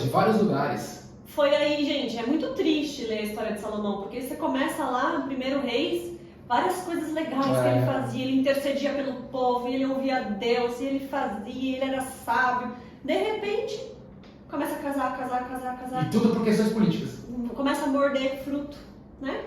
De vários lugares. Foi aí, gente, é muito triste ler a história de Salomão, porque você começa lá no 1 Reis, várias coisas legais que ele fazia. Ele intercedia pelo povo, e ele ouvia Deus, e ele fazia, ele era sábio. De repente, começa a casar. E tudo por questões políticas. Começa a morder fruto, né?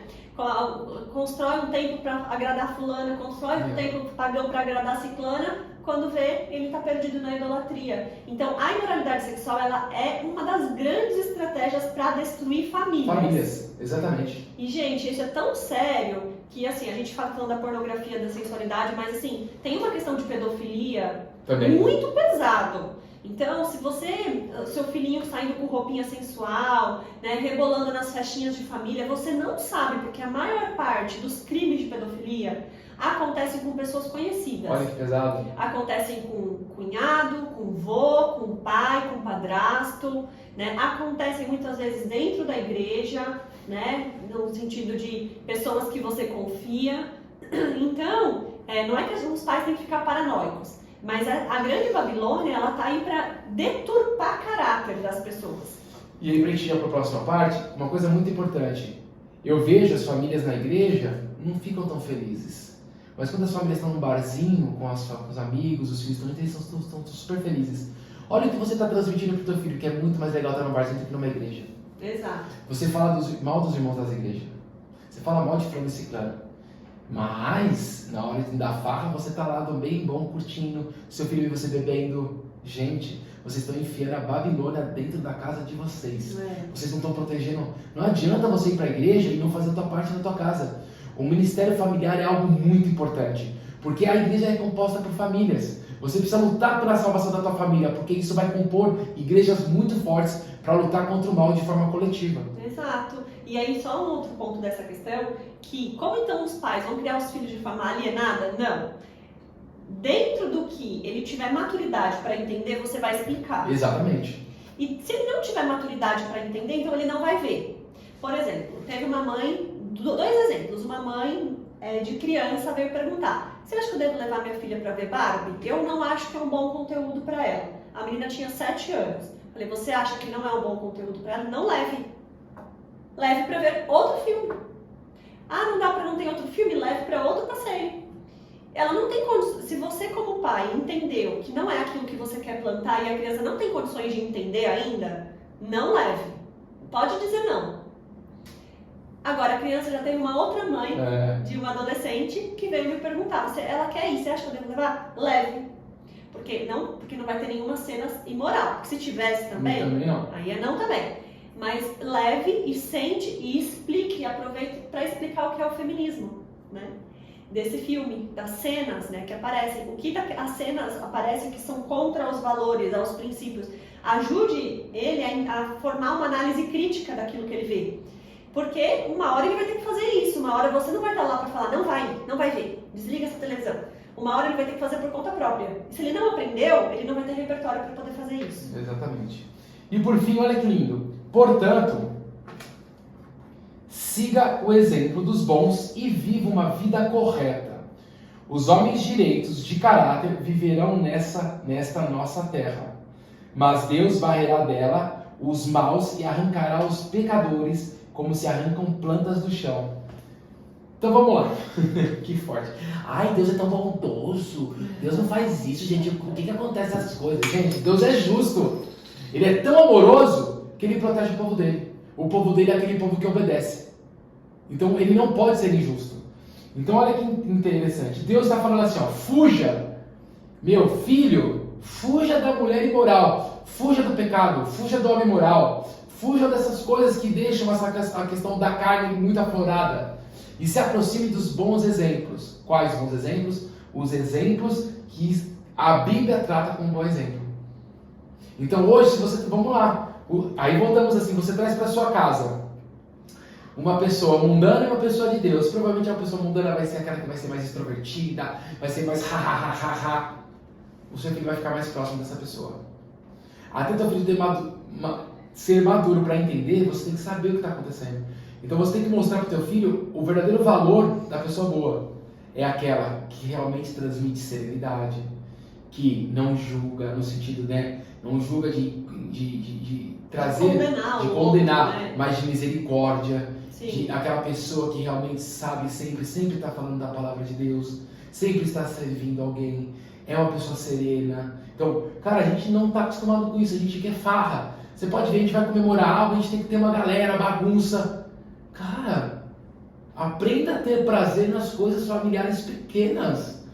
Constrói um templo para agradar fulana, constrói um templo pagão para agradar ciclana. Quando vê, ele está perdido na idolatria. Então, a imoralidade sexual, ela é uma das grandes estratégias para destruir famílias. Famílias, exatamente. E, gente, isso é tão sério que, assim, a gente fala falando da pornografia, da sensualidade, mas, assim, tem uma questão de pedofilia Também. muito pesado. Então, se você, seu filhinho saindo com roupinha sensual, né, rebolando nas festinhas de família, você não sabe, porque a maior parte dos crimes de pedofilia acontecem com pessoas conhecidas. Olha que pesado. Acontecem com cunhado, com vô, com pai, com padrasto, né? Acontecem muitas vezes dentro da igreja, né? No sentido de pessoas que você confia. Então, não é que os pais têm que ficar paranoicos, mas a grande Babilônia, ela tá aí para deturpar caráter das pessoas. E aí, pra gente ir para a próxima parte, uma coisa muito importante. Eu vejo as famílias na igreja não ficam tão felizes. Mas quando as famílias estão num barzinho com os amigos, os filhos eles estão super felizes. Olha o que você está transmitindo pro teu filho, que é muito mais legal estar num barzinho do que numa igreja. Exato. Você fala mal dos irmãos das igrejas. Você fala mal de fulano e ciclano. Mas, na hora da farra, você está lá do bem bom, curtindo. Seu filho e você bebendo. Gente, vocês estão enfiando a Babilônia dentro da casa de vocês. Vocês não estão protegendo. Não adianta você ir para a igreja e não fazer a tua parte na tua casa. O ministério familiar é algo muito importante, porque a igreja é composta por famílias. Você precisa lutar pela salvação da tua família, porque isso vai compor igrejas muito fortes para lutar contra o mal de forma coletiva. Exato. E aí só um outro ponto dessa questão, que como então os pais vão criar os filhos de forma alienada? Não. Dentro do que ele tiver maturidade para entender, você vai explicar. Exatamente. E se ele não tiver maturidade para entender, então ele não vai ver. Por exemplo, teve uma mãe, dois exemplos. Uma mãe de criança veio perguntar: você acha que eu devo levar minha filha para ver Barbie? Eu não acho que é um bom conteúdo para ela. A menina tinha 7 anos. Falei: você acha que não é um bom conteúdo para ela? Não leve. Leve para ver outro filme. Ah, não dá para não ter outro filme? Leve para outro passeio. Ela não tem condições. Se você, como pai, entendeu que não é aquilo que você quer plantar e a criança não tem condições de entender ainda, não leve. Pode dizer não. Agora, a criança já teve uma outra mãe de uma adolescente que veio me perguntar: ela quer ir, você acha que eu devo levar? Leve. Porque não vai ter nenhuma cena imoral. Porque se tivesse também não. Aí é não também. Mas leve e sente e explique, aproveite para explicar o que é o feminismo, né? Desse filme, das cenas, né, que aparecem. O que as cenas aparecem que são contra os valores, aos princípios. Ajude ele a formar uma análise crítica daquilo que ele vê. Porque uma hora ele vai ter que fazer isso, uma hora você não vai estar lá para falar: não vai ver, desliga essa televisão. Uma hora ele vai ter que fazer por conta própria. E se ele não aprendeu, ele não vai ter repertório para poder fazer isso. Exatamente. E por fim, olha que lindo. Portanto, siga o exemplo dos bons e viva uma vida correta. Os homens direitos de caráter viverão nesta nossa terra. Mas Deus varrerá dela os maus e arrancará os pecadores como se arrancam plantas do chão. Então vamos lá. Que forte. Ai, Deus é tão bondoso. Deus não faz isso, gente. O que acontece nessas coisas? Gente, Deus é justo. Ele é tão amoroso que ele protege o povo dele. O povo dele é aquele povo que obedece. Então ele não pode ser injusto. Então olha que interessante. Deus está falando assim, ó: fuja, meu filho, fuja da mulher imoral, fuja do pecado, fuja do homem imoral, fuja dessas coisas que deixam a questão da carne muito aflorada e se aproxime dos bons exemplos. Quais bons exemplos? Os exemplos que a Bíblia trata como um bom exemplo. Então hoje, se você, vamos lá, aí voltamos assim: você traz para sua casa uma pessoa mundana e uma pessoa de Deus. Provavelmente a pessoa mundana vai ser aquela que vai ser mais extrovertida, vai ser mais ha. O seu filho vai ficar mais próximo dessa pessoa. Até teu filho ser maduro para entender, você tem que saber o que está acontecendo. Então você tem que mostrar para o teu filho o verdadeiro valor da pessoa boa. É aquela que realmente transmite serenidade, que não julga, no sentido, né? Não julga de trazer, de condenar, né? mas de misericórdia, Sim. Aquela pessoa que realmente sabe sempre está falando da palavra de Deus, sempre está servindo alguém, é uma pessoa serena. Então, cara, a gente não está acostumado com isso, a gente quer farra. Você pode ver, a gente vai comemorar algo, a gente tem que ter uma galera, bagunça. Cara, aprenda a ter prazer nas coisas familiares pequenas.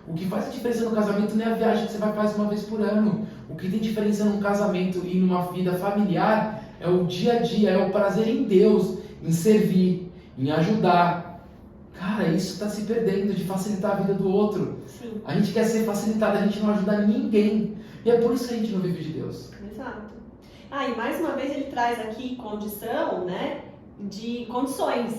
O que faz a diferença no casamento não é a viagem que você vai fazer uma vez por ano. O que tem diferença num casamento e numa vida familiar é o dia a dia, é o prazer em Deus, em servir, em ajudar. Cara, isso está se perdendo, de facilitar a vida do outro. Sim. A gente quer ser facilitado, a gente não ajuda ninguém. E é por isso que a gente não vive de Deus. Exato. E mais uma vez ele traz aqui condição, né, de condições,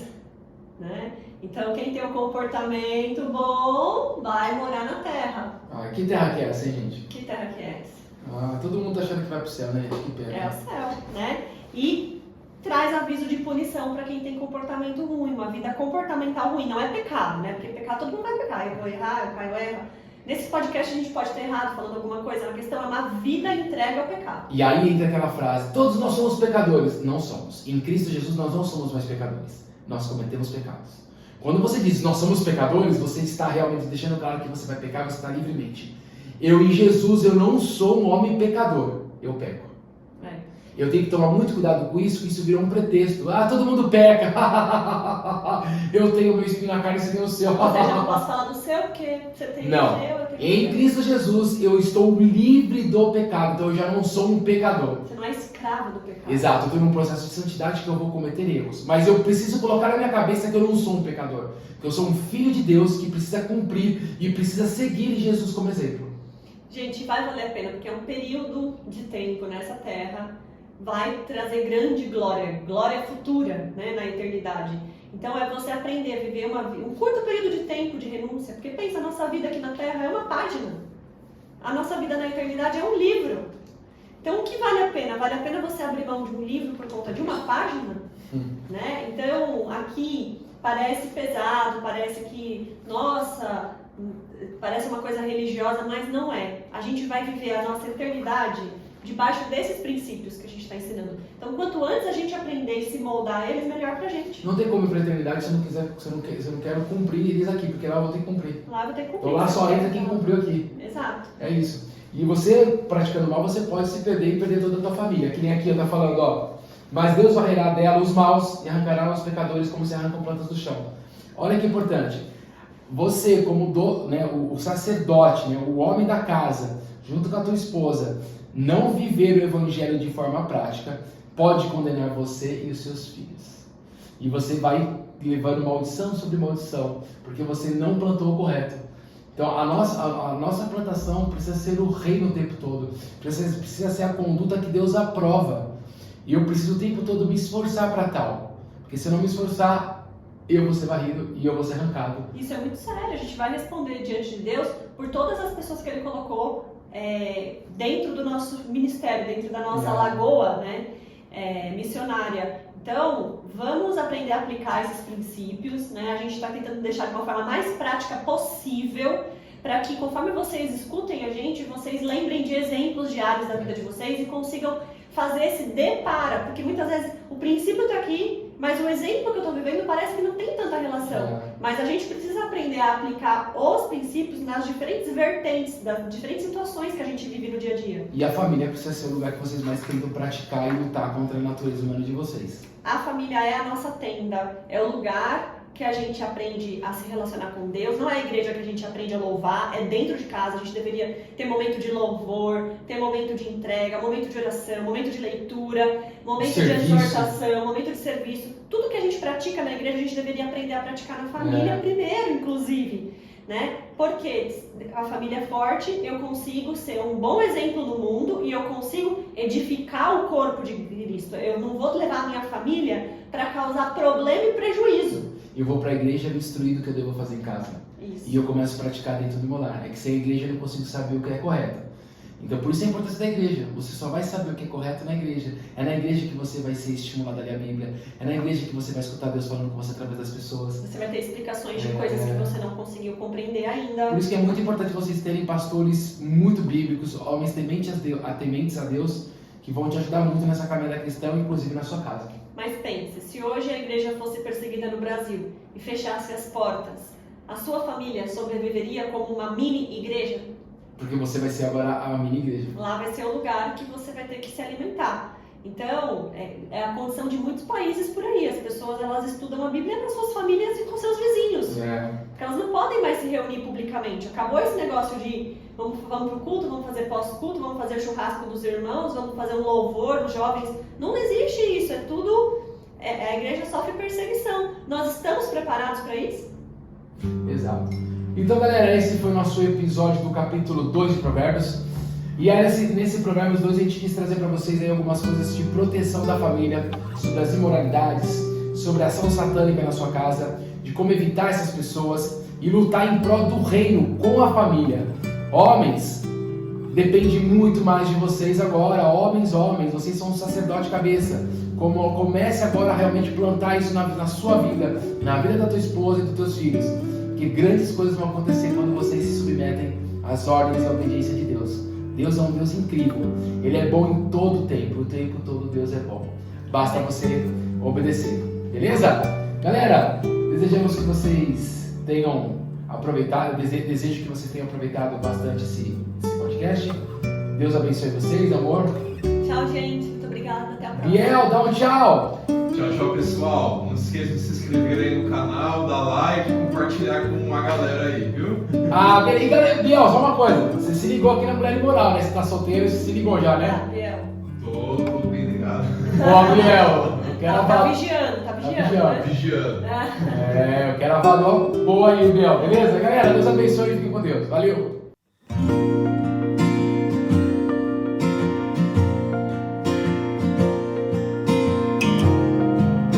né? Então, quem tem um comportamento bom vai morar na terra. Que terra que é essa, hein, gente? Que terra que é essa? Todo mundo tá achando que vai pro céu, né? Que pena. É o céu, né? E traz aviso de punição para quem tem comportamento ruim, uma vida comportamental ruim. Não é pecado, né? Porque pecar, todo mundo vai pecar. Eu vou errar, o Caio erra. Nesse podcast a gente pode ter errado falando alguma coisa. A questão é uma vida entregue ao pecado. E aí entra aquela frase: todos nós somos pecadores. Não somos. Em Cristo Jesus nós não somos mais pecadores. Nós cometemos pecados. Quando você diz nós somos pecadores, você está realmente deixando claro que você vai pecar, você está livremente. Eu em Jesus, eu não sou um homem pecador. Eu peco. Eu tenho que tomar muito cuidado com isso, que isso virou um pretexto. Todo mundo peca. Eu tenho o meu espinho na carne e você tem o seu. Ou seja, eu não posso falar do seu porque você tem não. o seu. Eu tenho em Cristo Jesus, eu estou livre do pecado. Então eu já não sou um pecador. Você não é escravo do pecado. Exato, eu estou num processo de santidade que eu vou cometer erros. Mas eu preciso colocar na minha cabeça que eu não sou um pecador. Que eu sou um filho de Deus que precisa cumprir e precisa seguir Jesus como exemplo. Gente, vai valer a pena, porque é um período de tempo nessa terra. Vai trazer grande glória futura, né, na eternidade. Então é você aprender a viver um curto período de tempo de renúncia, porque pensa, a nossa vida aqui na Terra é uma página, a nossa vida na eternidade é um livro. Então o que vale a pena? Vale a pena você abrir mão de um livro por conta de uma página? Né? Então aqui parece pesado, parece que, nossa, parece uma coisa religiosa, mas não é. A gente vai viver a nossa eternidade debaixo desses princípios que a gente está ensinando. Então, quanto antes a gente aprender e se moldar a eles, melhor pra gente. Não tem como ir pra eternidade se eu não quero cumprir eles aqui, porque lá eu vou ter que cumprir. Lá eu vou ter que cumprir. Então lá só entra quem cumpriu aqui. Exato. É isso. E você, praticando mal, você pode se perder e perder toda a tua família. Que nem aqui eu tá falando, mas Deus varrerá dela os maus e arrancará os pecadores como se arrancam plantas do chão. Olha que importante. Você, como o sacerdote, né, o homem da casa, junto com a tua esposa, não viver o evangelho de forma prática pode condenar você e os seus filhos. E você vai levando maldição sobre maldição, porque você não plantou o correto. Então a nossa plantação precisa ser o reino o tempo todo, precisa ser a conduta que Deus aprova. E eu preciso o tempo todo me esforçar para tal, porque se eu não me esforçar, eu vou ser varrido e eu vou ser arrancado. Isso é muito sério, a gente vai responder diante de Deus por todas as pessoas que Ele colocou dentro do nosso ministério, dentro da nossa lagoa, né, missionária. Então, vamos aprender a aplicar esses princípios, né? A gente está tentando deixar de uma forma mais prática possível, para que conforme vocês escutem a gente, vocês lembrem de exemplos diários da vida de vocês e consigam fazer esse depara, porque muitas vezes o princípio está aqui, mas o exemplo que eu estou vivendo parece que não tem tanta relação. Mas a gente precisa aprender a aplicar os princípios nas diferentes vertentes, das diferentes situações que a gente vive no dia a dia. E a família precisa ser o lugar que vocês mais tentam praticar e lutar contra a natureza humana de vocês. A família é a nossa tenda, é o lugar que a gente aprende a se relacionar com Deus. Não é a igreja que a gente aprende a louvar, é dentro de casa. A gente deveria ter momento de louvor, ter momento de entrega, momento de oração, momento de leitura, momento de exortação, momento de serviço. Tudo que a gente pratica na igreja, a gente deveria aprender a praticar na família primeiro, inclusive. Né? Porque a família é forte, eu consigo ser um bom exemplo no mundo e eu consigo edificar o corpo de Cristo. Eu não vou levar a minha família para causar problema e prejuízo. Eu vou para a igreja instruído o que eu devo fazer em casa. Isso. E eu começo a praticar dentro do meu lar. É que sem a igreja eu não consigo saber o que é correto. Então por isso a importância da igreja. Você só vai saber o que é correto na igreja. É na igreja que você vai ser estimulado a ler a Bíblia. É na igreja que você vai escutar Deus falando com você através das pessoas. Você vai ter explicações de coisas que você não conseguiu compreender ainda. Por isso que é muito importante vocês terem pastores muito bíblicos, homens tementes a Deus, que vão te ajudar muito nessa caminhada cristã, inclusive na sua casa. Mas Mas pense, se hoje a igreja fosse perseguida no Brasil e fechasse as portas, a sua família sobreviveria como uma mini igreja? Porque você vai ser agora a mini igreja. Lá vai ser o lugar que você vai ter que se alimentar. Então, é a condição de muitos países por aí. As pessoas, elas estudam a Bíblia para suas famílias e com seus vizinhos. Porque elas não podem mais se reunir publicamente. Acabou esse negócio de vamos pro culto, vamos fazer pós-culto, vamos fazer churrasco dos irmãos, vamos fazer um louvor dos jovens. Não existe isso. É tudo... a igreja sofre perseguição. Nós estamos preparados para isso? Exato. Então, galera, esse foi o nosso episódio do capítulo 2 de Provérbios. E aí, nesse Provérbios 2 a gente quis trazer para vocês aí algumas coisas de proteção da família, sobre as imoralidades, sobre a ação satânica na sua casa, de como evitar essas pessoas e lutar em prol do reino com a família. Homens, depende muito mais de vocês agora. Homens, vocês são um sacerdote cabeça. Comece agora a realmente plantar isso na sua vida, na vida da tua esposa e dos teus filhos. Que grandes coisas vão acontecer quando vocês se submetem às ordens e à obediência de Deus. Deus é um Deus incrível. Ele é bom em todo o tempo todo Deus é bom. Basta você obedecer. Beleza? Galera, desejamos que vocês tenham aproveitado, desejo que vocês tenham aproveitado bastante esse podcast. Deus abençoe vocês, amor. Tchau, gente. Muito obrigada. Até a próxima. Biel, dá um tchau. Tchau, pessoal. Não se esqueça de se inscrever aí no canal, dar like e compartilhar com a galera aí, viu? E galera, Biel, só uma coisa. Você se ligou aqui na Mulher Imoral, né? Você tá solteiro, você se ligou já, né? Biel. Tô bem ligado. Ó, Biel, eu quero Tá vigiando, né? Vigiando. Eu quero a valor boa aí, Biel, beleza? Galera, Deus abençoe e fique com Deus. Valeu!